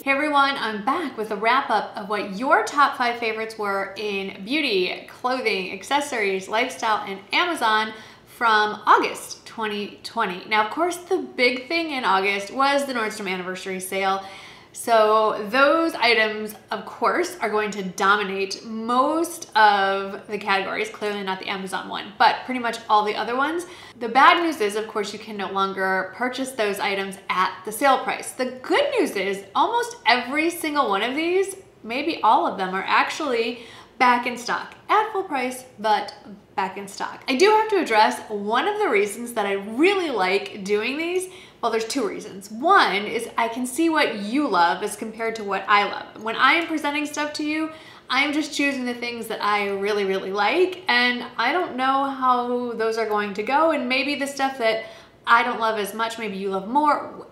Hey everyone, I'm back with a wrap up of what your top 5 favorites were in beauty, clothing, accessories, lifestyle, and Amazon from August 2020. Now, of course, the big thing in August was the Nordstrom anniversary sale. So those items, of course, are going to dominate most of the categories, clearly not the Amazon one, but pretty much all the other ones. The bad news is, of course, you can no longer purchase those items at the sale price. The good news is almost every single one of these, maybe all of them, are actually back in stock at full price, but back in stock. I do have to address one of the reasons that I really like doing these. Well, there's 2 reasons. One is I can see what you love as compared to what I love. When I am presenting stuff to you, I'm just choosing the things that I really, really like, and I don't know how those are going to go, and maybe the stuff that I don't love as much, maybe you love more.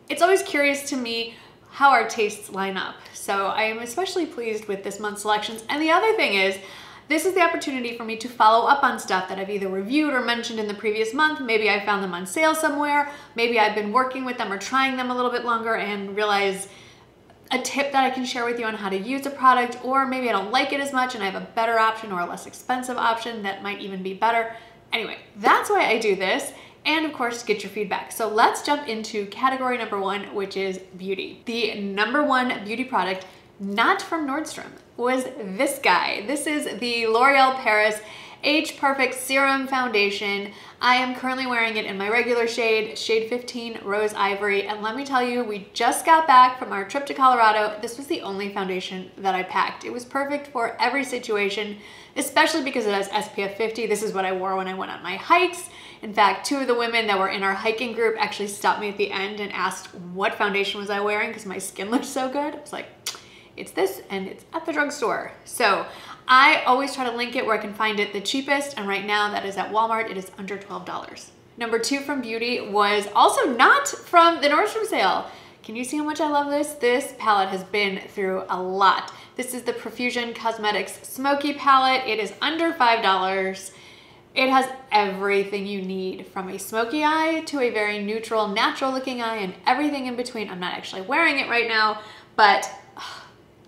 It's always curious to me how our tastes line up. So I am especially pleased with this month's selections. And the other thing is, this is the opportunity for me to follow up on stuff that I've either reviewed or mentioned in the previous month. Maybe I found them on sale somewhere. Maybe I've been working with them or trying them a little bit longer and realize a tip that I can share with you on how to use a product, or maybe I don't like it as much and I have a better option or a less expensive option that might even be better. Anyway, that's why I do this. And of course, get your feedback. So let's jump into category number 1, which is beauty. The number 1 beauty product, not from Nordstrom, was this guy. This is the L'Oreal Paris Age Perfect Serum Foundation. I am currently wearing it in my regular shade, shade 15 Rose Ivory. And let me tell you, we just got back from our trip to Colorado. This was the only foundation that I packed. It was perfect for every situation, especially because it has SPF 50. This is what I wore when I went on my hikes. In fact, 2 of the women that were in our hiking group actually stopped me at the end and asked what foundation was I wearing because my skin looked so good. I was like, it's this, and it's at the drugstore. So I always try to link it where I can find it the cheapest, and right now that is at Walmart. It is under $12. Number 2 from beauty was also not from the Nordstrom sale. Can you see how much I love this? This palette has been through a lot. This is the Profusion Cosmetics Smoky palette. It is under $5. It has everything you need, from a smoky eye to a very neutral, natural looking eye, and everything in between. I'm not actually wearing it right now, but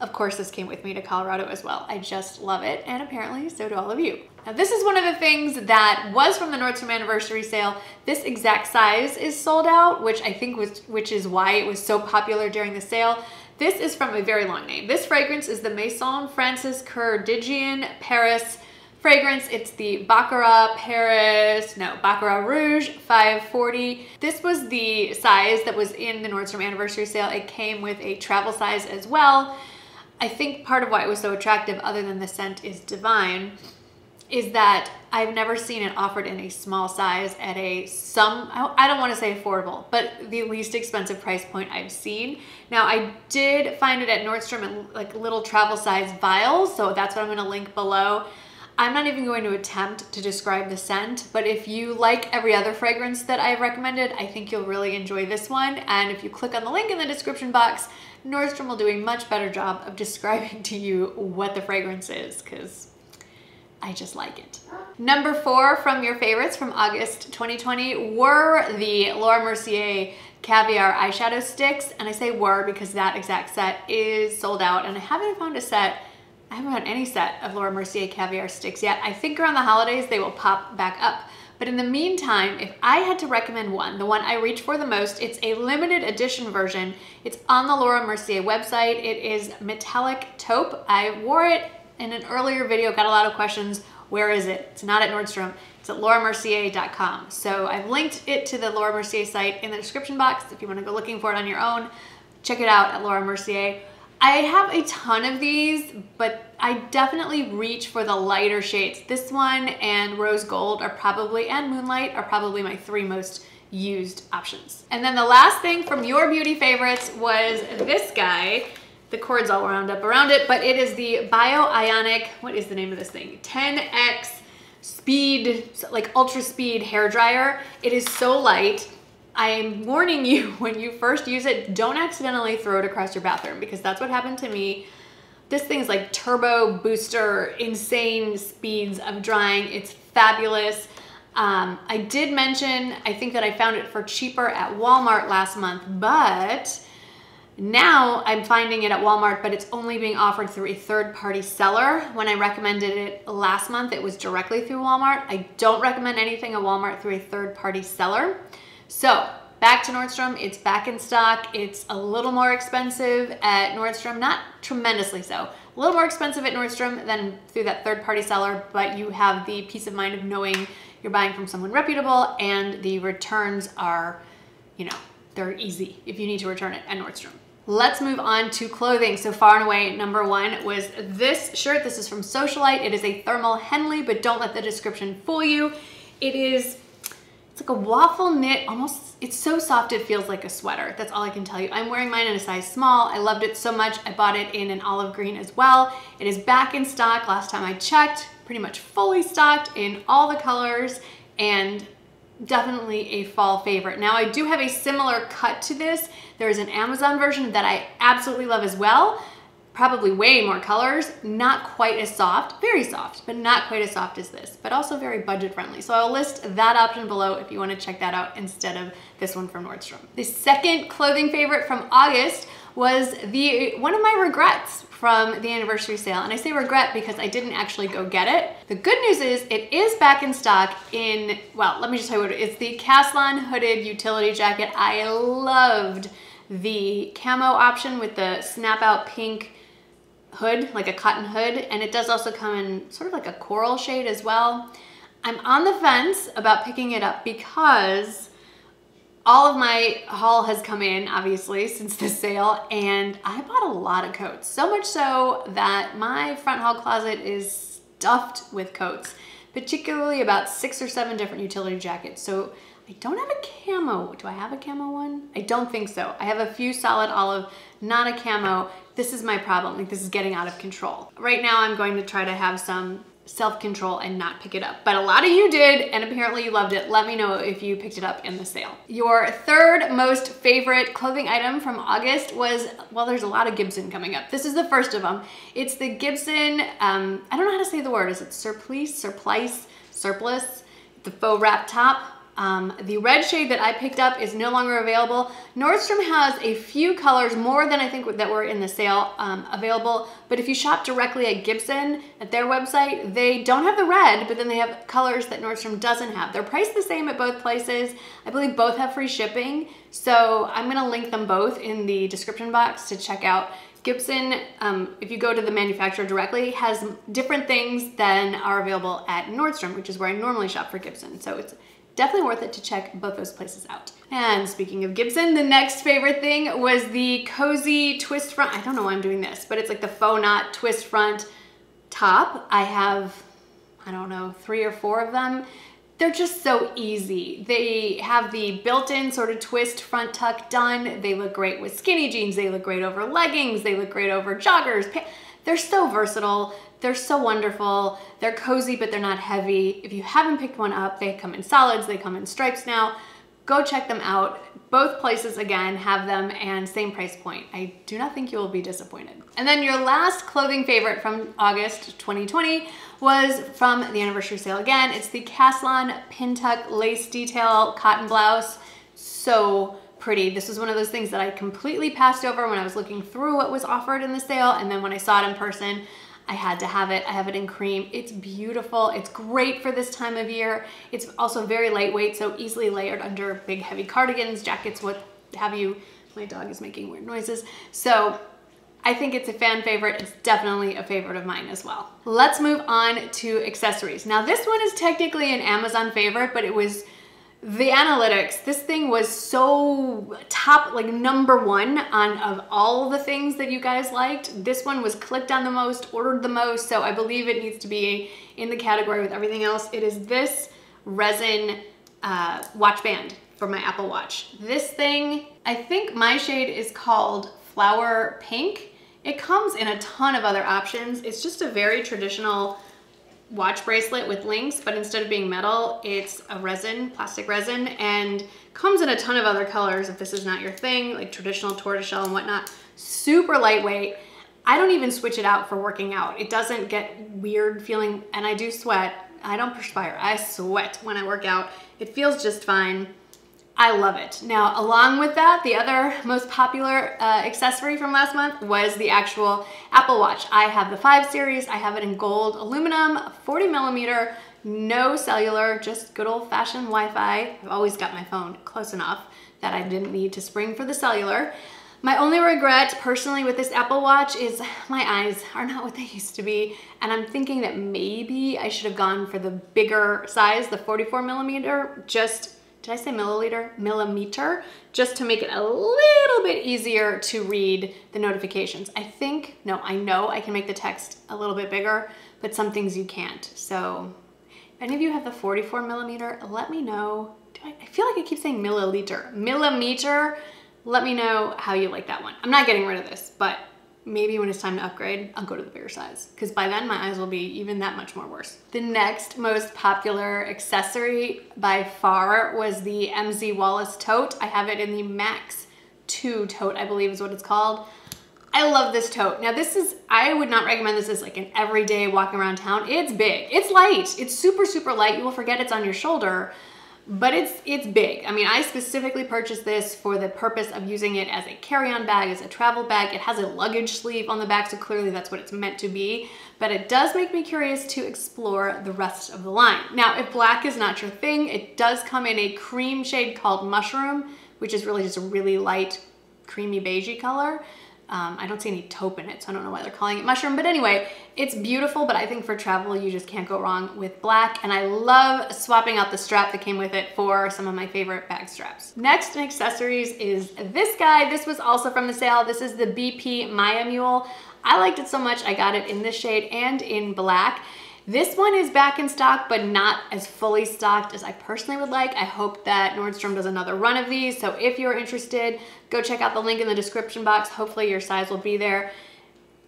of course this came with me to Colorado as well. I just love it, and apparently so do all of you. Now this is one of the things that was from the Nordstrom anniversary sale. This exact size is sold out, which I think which is why it was so popular during the sale. This is from a very long name. This fragrance is the Maison Francis Curdigian Paris fragrance. It's the Baccarat Rouge 540. This was the size that was in the Nordstrom anniversary sale. It came with a travel size as well. I think part of why it was so attractive, other than the scent is divine, is that I've never seen it offered in a small size at I don't want to say affordable, but the least expensive price point I've seen. Now I did find it at Nordstrom in like little travel size vials, so that's what I'm going to link below. I'm not even going to attempt to describe the scent, but if you like every other fragrance that I've recommended, I think you'll really enjoy this one. And if you click on the link in the description box, Nordstrom will do a much better job of describing to you what the fragrance is, because I just like it. Number 4 from your favorites from August 2020 were the Laura Mercier Caviar eyeshadow sticks. And I say were because that exact set is sold out, and I haven't found any set of Laura Mercier Caviar sticks yet. I think around the holidays they will pop back up. But in the meantime, if I had to recommend one, the one I reach for the most, it's a limited edition version. It's on the Laura Mercier website. It is Metallic Taupe. I wore it in an earlier video, got a lot of questions. Where is it? It's not at Nordstrom. It's at lauramercier.com. So I've linked it to the Laura Mercier site in the description box. If you want to go looking for it on your own, check it out at Laura Mercier. I have a ton of these, but I definitely reach for the lighter shades. This one and Rose Gold and Moonlight are probably my 3 most used options. And then the last thing from your beauty favorites was this guy. The cord's all wound up around it, but it is the Bio-Ionic, what is the name of this thing? 10X speed, like ultra speed hair dryer. It is so light. I'm warning you, when you first use it, don't accidentally throw it across your bathroom, because that's what happened to me. This thing's like turbo booster, insane speeds of drying. It's fabulous. I did mention, I think that I found it for cheaper at Walmart last month, but Now I'm finding it at Walmart, but it's only being offered through a third-party seller. When I recommended it last month, it was directly through Walmart. I don't recommend anything at Walmart through a third-party seller. So back to Nordstrom, it's back in stock. It's a little more expensive at Nordstrom, not tremendously so. A little more expensive at Nordstrom than through that third-party seller, but you have the peace of mind of knowing you're buying from someone reputable, and the returns are, you know, they're easy if you need to return it at Nordstrom. Let's move on to clothing. So far and away, number one was this shirt. This is from Socialite. It is a thermal Henley, but don't let the description fool you. It's like a waffle knit, almost, it's so soft it feels like a sweater. That's all I can tell you. I'm wearing mine in a size small. I loved it so much. I bought it in an olive green as well. It is back in stock. Last time I checked, pretty much fully stocked in all the colors, and definitely a fall favorite. Now I do have a similar cut to this. There is an Amazon version that I absolutely love as well. Probably way more colors, not quite as soft, very soft, but not quite as soft as this, but also very budget friendly. So I'll list that option below if you want to check that out instead of this one from Nordstrom. The second clothing favorite from August was one of my regrets from the anniversary sale. And I say regret because I didn't actually go get it. The good news is it is back in stock in, well, let me just tell you what it is. It's the Caslon hooded utility jacket. I loved the camo option with the snap out pink hood, like a cotton hood, and it does also come in sort of like a coral shade as well. I'm on the fence about picking it up because all of my haul has come in, obviously, since the sale, and I bought a lot of coats. So much so that my front hall closet is stuffed with coats, particularly about 6 or 7 different utility jackets. So I don't have a camo. Do I have a camo one? I don't think so. I have a few solid olive, not a camo. This is my problem. Like, this is getting out of control. Right now, I'm going to try to have some self-control and not pick it up. But a lot of you did, and apparently you loved it. Let me know if you picked it up in the sale. Your third most favorite clothing item from August was, well, there's a lot of Gibson coming up. This is the first of them. It's the Gibson, I don't know how to say the word. Is it Surplice, the faux wrap top. The red shade that I picked up is no longer available. Nordstrom has a few colors, more than I think that were in the sale, available. But if you shop directly at Gibson, at their website, they don't have the red, but then they have colors that Nordstrom doesn't have. They're priced the same at both places. I believe both have free shipping. So I'm gonna link them both in the description box to check out. Gibson, if you go to the manufacturer directly, has different things than are available at Nordstrom, which is where I normally shop for Gibson. So it's definitely worth it to check both those places out. And speaking of Gibson, the next favorite thing was the cozy twist front. I don't know why I'm doing this, but it's like the faux knot twist front top. I have, I don't know, 3 or 4 of them. They're just so easy. They have the built-in sort of twist front tuck done. They look great with skinny jeans. They look great over leggings. They look great over joggers. They're so versatile. They're so wonderful. They're cozy, but they're not heavy. If you haven't picked one up, they come in solids, they come in stripes now. Go check them out. Both places, again, have them and same price point. I do not think you will be disappointed. And then your last clothing favorite from August 2020 was from the anniversary sale again. It's the Caslon pin tuck lace detail cotton blouse. So pretty. This was one of those things that I completely passed over when I was looking through what was offered in the sale, and then when I saw it in person, I had to have it. I have it in cream. It's beautiful. It's great for this time of year. It's also very lightweight, so easily layered under big heavy cardigans, jackets, what have you. My dog is making weird noises. So I think it's a fan favorite. It's definitely a favorite of mine as well. Let's move on to accessories. Now this one is technically an Amazon favorite, but it was the analytics. This thing was so top, like #1 of all the things that you guys liked. This one was clicked on the most, ordered the most, so I believe it needs to be in the category with everything else. It is this resin watch band for my Apple Watch. This thing, I think my shade is called Flower Pink. It comes in a ton of other options. It's just a very traditional watch bracelet with links, but instead of being metal, it's a resin, plastic resin, and comes in a ton of other colors if this is not your thing, like traditional tortoiseshell and whatnot. Super lightweight. I don't even switch it out for working out. It doesn't get weird feeling, and I do sweat. I don't perspire, I sweat when I work out. It feels just fine. I love it. Now, along with that, the other most popular accessory from last month was the actual Apple Watch. I have the 5 series. I have it in gold aluminum, 40 millimeter, no cellular, just good old fashioned Wi-Fi. I've always got my phone close enough that I didn't need to spring for the cellular. My only regret personally with this Apple Watch is my eyes are not what they used to be. And I'm thinking that maybe I should have gone for the bigger size, the 44 millimeter, just, did I say milliliter? Millimeter, just to make it a little bit easier to read the notifications. I know I can make the text a little bit bigger, but some things you can't. So if any of you have the 44 millimeter, let me know. I feel like I keep saying milliliter. Millimeter, let me know how you like that one. I'm not getting rid of this, but maybe when it's time to upgrade, I'll go to the bigger size, because by then my eyes will be even that much more worse. The next most popular accessory by far was the MZ Wallace Tote. I have it in the Max 2 tote, I believe is what it's called. I love this tote. Now I would not recommend this as like an everyday walking around town. It's big, it's light, it's super, super light. You will forget it's on your shoulder, but it's big. I mean, I specifically purchased this for the purpose of using it as a carry-on bag, as a travel bag. It has a luggage sleeve on the back, so clearly that's what it's meant to be. But it does make me curious to explore the rest of the line. Now, if black is not your thing, it does come in a cream shade called Mushroom, which is really just a really light, creamy beigey color. I don't see any taupe in it, so I don't know why they're calling it Mushroom. But anyway, it's beautiful, but I think for travel, you just can't go wrong with black. And I love swapping out the strap that came with it for some of my favorite bag straps. Next in accessories is this guy. This was also from the sale. This is the BP Maya Mule. I liked it so much, I got it in this shade and in black. This one is back in stock, but not as fully stocked as I personally would like. I hope that Nordstrom does another run of these. So if you're interested, go check out the link in the description box. Hopefully your size will be there.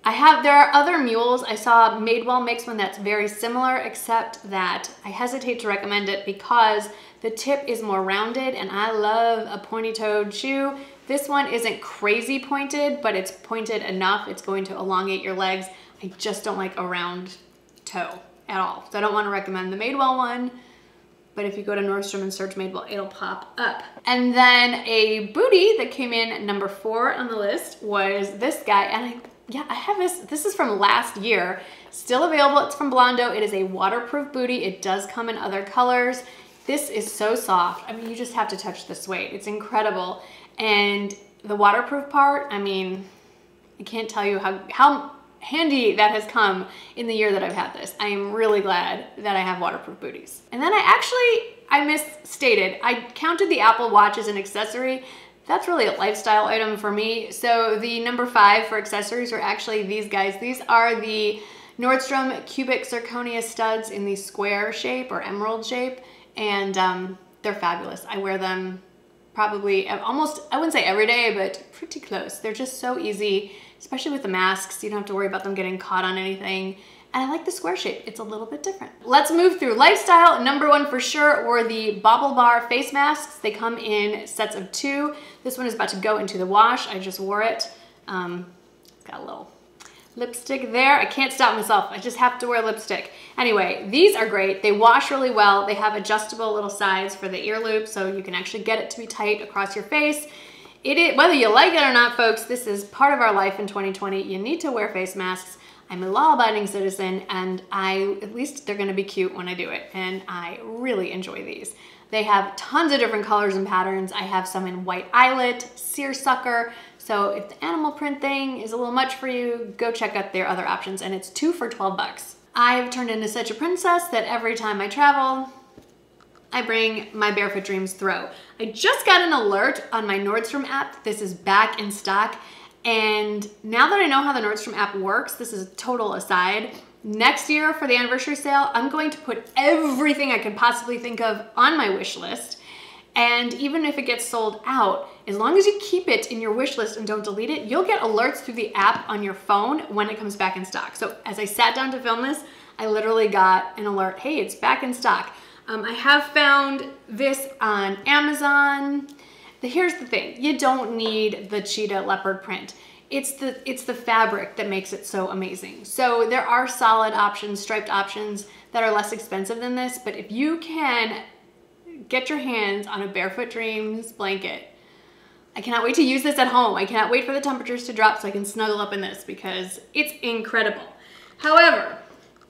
There are other mules. I saw Madewell makes one that's very similar, except that I hesitate to recommend it because the tip is more rounded and I love a pointy-toed shoe. This one isn't crazy pointed, but it's pointed enough. It's going to elongate your legs. I just don't like a round toe at all. So I don't want to recommend the Madewell one, but if you go to Nordstrom and search Madewell, it'll pop up. And then a booty that came in number 4 on the list was this guy. And I have this. This is from last year. Still available. It's from Blondo. It is a waterproof booty. It does come in other colors. This is so soft. I mean, you just have to touch the suede. It's incredible. And the waterproof part, I mean, I can't tell you how handy that has come in the year that I've had this. I am really glad that I have waterproof booties. And then I misstated. I counted the Apple Watch as an accessory. That's really a lifestyle item for me. So the number 5 for accessories are actually these guys. These are the Nordstrom cubic zirconia studs in the square shape or emerald shape. And they're fabulous. I wear them probably almost, I wouldn't say every day, but pretty close. They're just so easy, especially with the masks. You don't have to worry about them getting caught on anything. And I like the square shape. It's a little bit different. Let's move through lifestyle. Number 1 for sure were the Bauble Bar face masks. They come in sets of 2. This one is about to go into the wash. I just wore it. Got a little lipstick there. I can't stop myself. I just have to wear lipstick. Anyway, these are great. They wash really well. They have adjustable little sides for the ear loop, so you can actually get it to be tight across your face. Whether you like it or not, folks, this is part of our life in 2020. You need to wear face masks. I'm a law-abiding citizen, and at least they're gonna be cute when I do it, and I really enjoy these. They have tons of different colors and patterns. I have some in white eyelet, seersucker, so if the animal print thing is a little much for you, go check out their other options, and it's 2 for 12 bucks. I've turned into such a princess that every time I travel, I bring my Barefoot Dreams throw. I just got an alert on my Nordstrom app that this is back in stock. And now that I know how the Nordstrom app works, this is a total aside, next year for the anniversary sale, I'm going to put everything I could possibly think of on my wish list. And even if it gets sold out, as long as you keep it in your wish list and don't delete it, you'll get alerts through the app on your phone when it comes back in stock. So as I sat down to film this, I literally got an alert, hey, it's back in stock. I have found this on Amazon. Here's the thing, you don't need the cheetah leopard print. It's the fabric that makes it so amazing. So there are solid options, striped options that are less expensive than this, but if you can get your hands on a Barefoot Dreams blanket. I cannot wait to use this at home. I cannot wait for the temperatures to drop so I can snuggle up in this because it's incredible. However,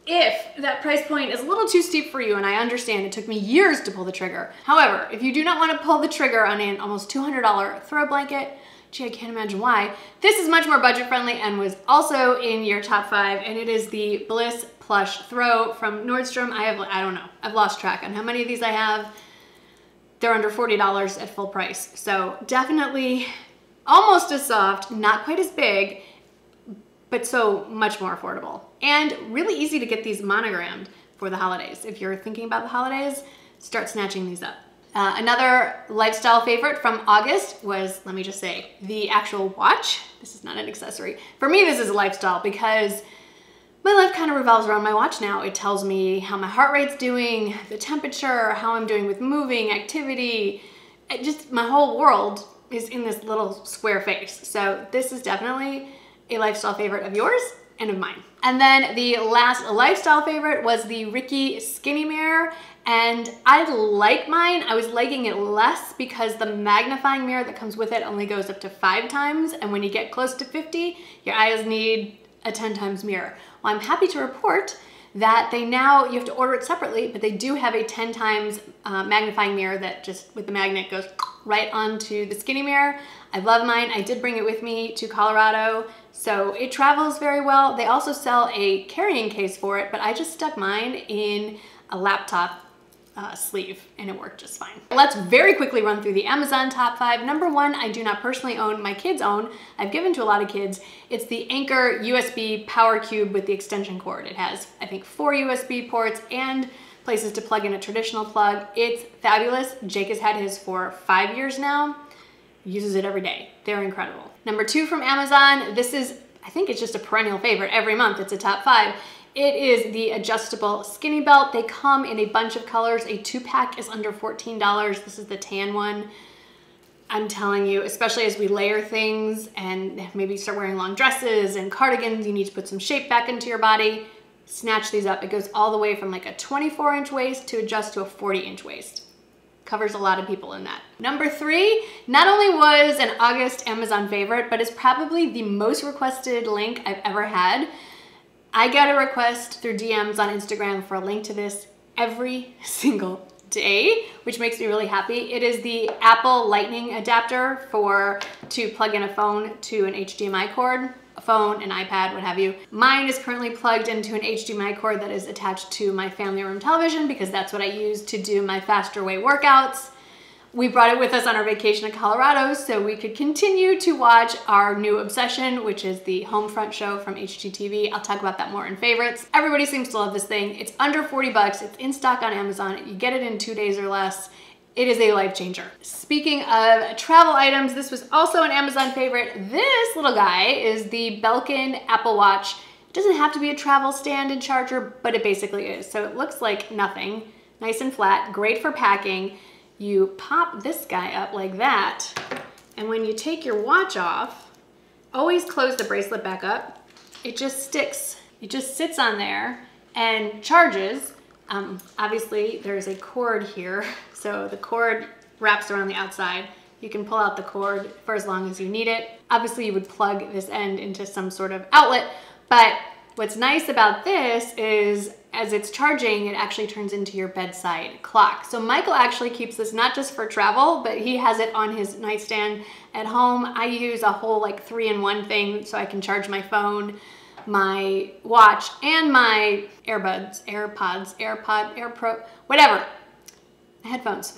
if that price point is a little too steep for you, and I understand it took me years to pull the trigger. However, if you do not want to pull the trigger on an almost $200 throw blanket, gee, I can't imagine why. This is much more budget friendly and was also in your top 5, and it is the Bliss Plush Throw from Nordstrom. I don't know, I've lost track on how many of these I have. They're under $40 at full price. So definitely almost as soft, not quite as big, but so much more affordable. And really easy to get these monogrammed for the holidays. If you're thinking about the holidays, start snatching these up. Another lifestyle favorite from August was, let me just say, the actual watch. This is not an accessory. For me, this is a lifestyle because my life kind of revolves around my watch now. It tells me how my heart rate's doing, the temperature, how I'm doing with moving, activity. My whole world is in this little square face. So this is definitely a lifestyle favorite of yours and of mine. And then the last lifestyle favorite was the Ricky Skinny Mirror. And I like mine. I was liking it less because the magnifying mirror that comes with it only goes up to 5 times. And when you get close to 50, your eyes need a 10 times mirror. Well, I'm happy to report that you have to order it separately, but they do have a 10 times magnifying mirror that just with the magnet goes right onto the skinny mirror. I love mine. I did bring it with me to Colorado, so it travels very well. They also sell a carrying case for it, but I just stuck mine in a laptop sleeve and it worked just fine. Let's very quickly run through the Amazon top 5. Number 1, I do not personally own, my kids own. I've given to a lot of kids. It's the Anker USB Power Cube with the extension cord. It has, I think, 4 USB ports and places to plug in a traditional plug. It's fabulous. Jake has had his for 5 years now. Uses it every day. They're incredible. Number 2 from Amazon. This is, I think it's just a perennial favorite. Every month it's a top 5. It is the adjustable skinny belt. They come in a bunch of colors. A 2-pack is under $14. This is the tan one. I'm telling you, especially as we layer things and maybe start wearing long dresses and cardigans, you need to put some shape back into your body. Snatch these up. It goes all the way from like a 24-inch waist to adjust to a 40-inch waist. Covers a lot of people in that. Number 3, not only was an August Amazon favorite, but is probably the most requested link I've ever had. I get a request through DMs on Instagram for a link to this every single day, which makes me really happy. It is the Apple Lightning adapter to plug in a phone to an HDMI cord, a phone, an iPad, what have you. Mine is currently plugged into an HDMI cord that is attached to my family room television because that's what I use to do my faster way workouts. We brought it with us on our vacation to Colorado so we could continue to watch our new obsession, which is the Homefront show from HGTV. I'll talk about that more in favorites. Everybody seems to love this thing. It's under 40 bucks. It's in stock on Amazon. You get it in 2 days or less. It is a life changer. Speaking of travel items, this was also an Amazon favorite. This little guy is the Belkin Apple Watch. It doesn't have to be a travel stand and charger, but it basically is. So it looks like nothing. Nice and flat, great for packing. You pop this guy up like that, and when you take your watch off, always close the bracelet back up. It just sticks. It just sits on there and charges. Obviously, there's a cord here, so the cord wraps around the outside. You can pull out the cord for as long as you need it. Obviously, you would plug this end into some sort of outlet, but what's nice about this is as it's charging, it actually turns into your bedside clock. So Michael actually keeps this not just for travel, but he has it on his nightstand at home. I use a whole like 3-in-1 thing so I can charge my phone, my watch, and my AirPods, AirPro, whatever, headphones.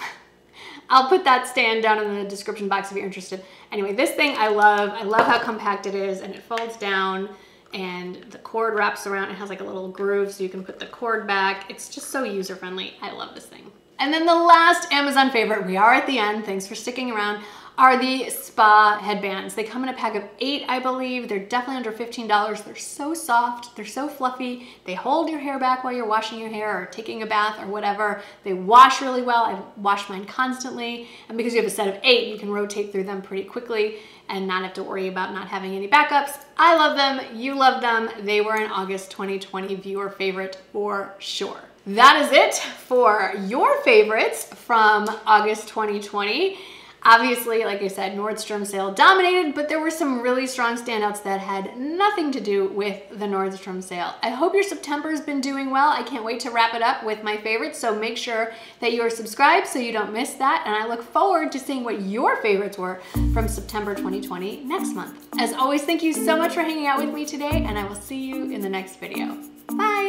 I'll put that stand down in the description box if you're interested. Anyway, this thing I love. I love how compact it is, and it folds down. And the cord wraps around. It has like a little groove so you can put the cord back. It's just so user-friendly. I love this thing. And then the last Amazon favorite, we are at the end, thanks for sticking around, are the spa headbands. They come in a pack of 8, I believe. They're definitely under $15. They're so soft, they're so fluffy. They hold your hair back while you're washing your hair or taking a bath or whatever. They wash really well. I wash mine constantly. And because you have a set of 8, you can rotate through them pretty quickly and not have to worry about not having any backups. I love them, you love them. They were an August 2020 viewer favorite for sure. that is it for your favorites from August 2020. Obviously, like I said, Nordstrom sale dominated, but there were some really strong standouts that had nothing to do with the Nordstrom sale. I hope your September's been doing well. I can't wait to wrap it up with my favorites, so make sure that you are subscribed so you don't miss that, and I look forward to seeing what your favorites were from September 2020 next month. As always, thank you so much for hanging out with me today, and I will see you in the next video. Bye!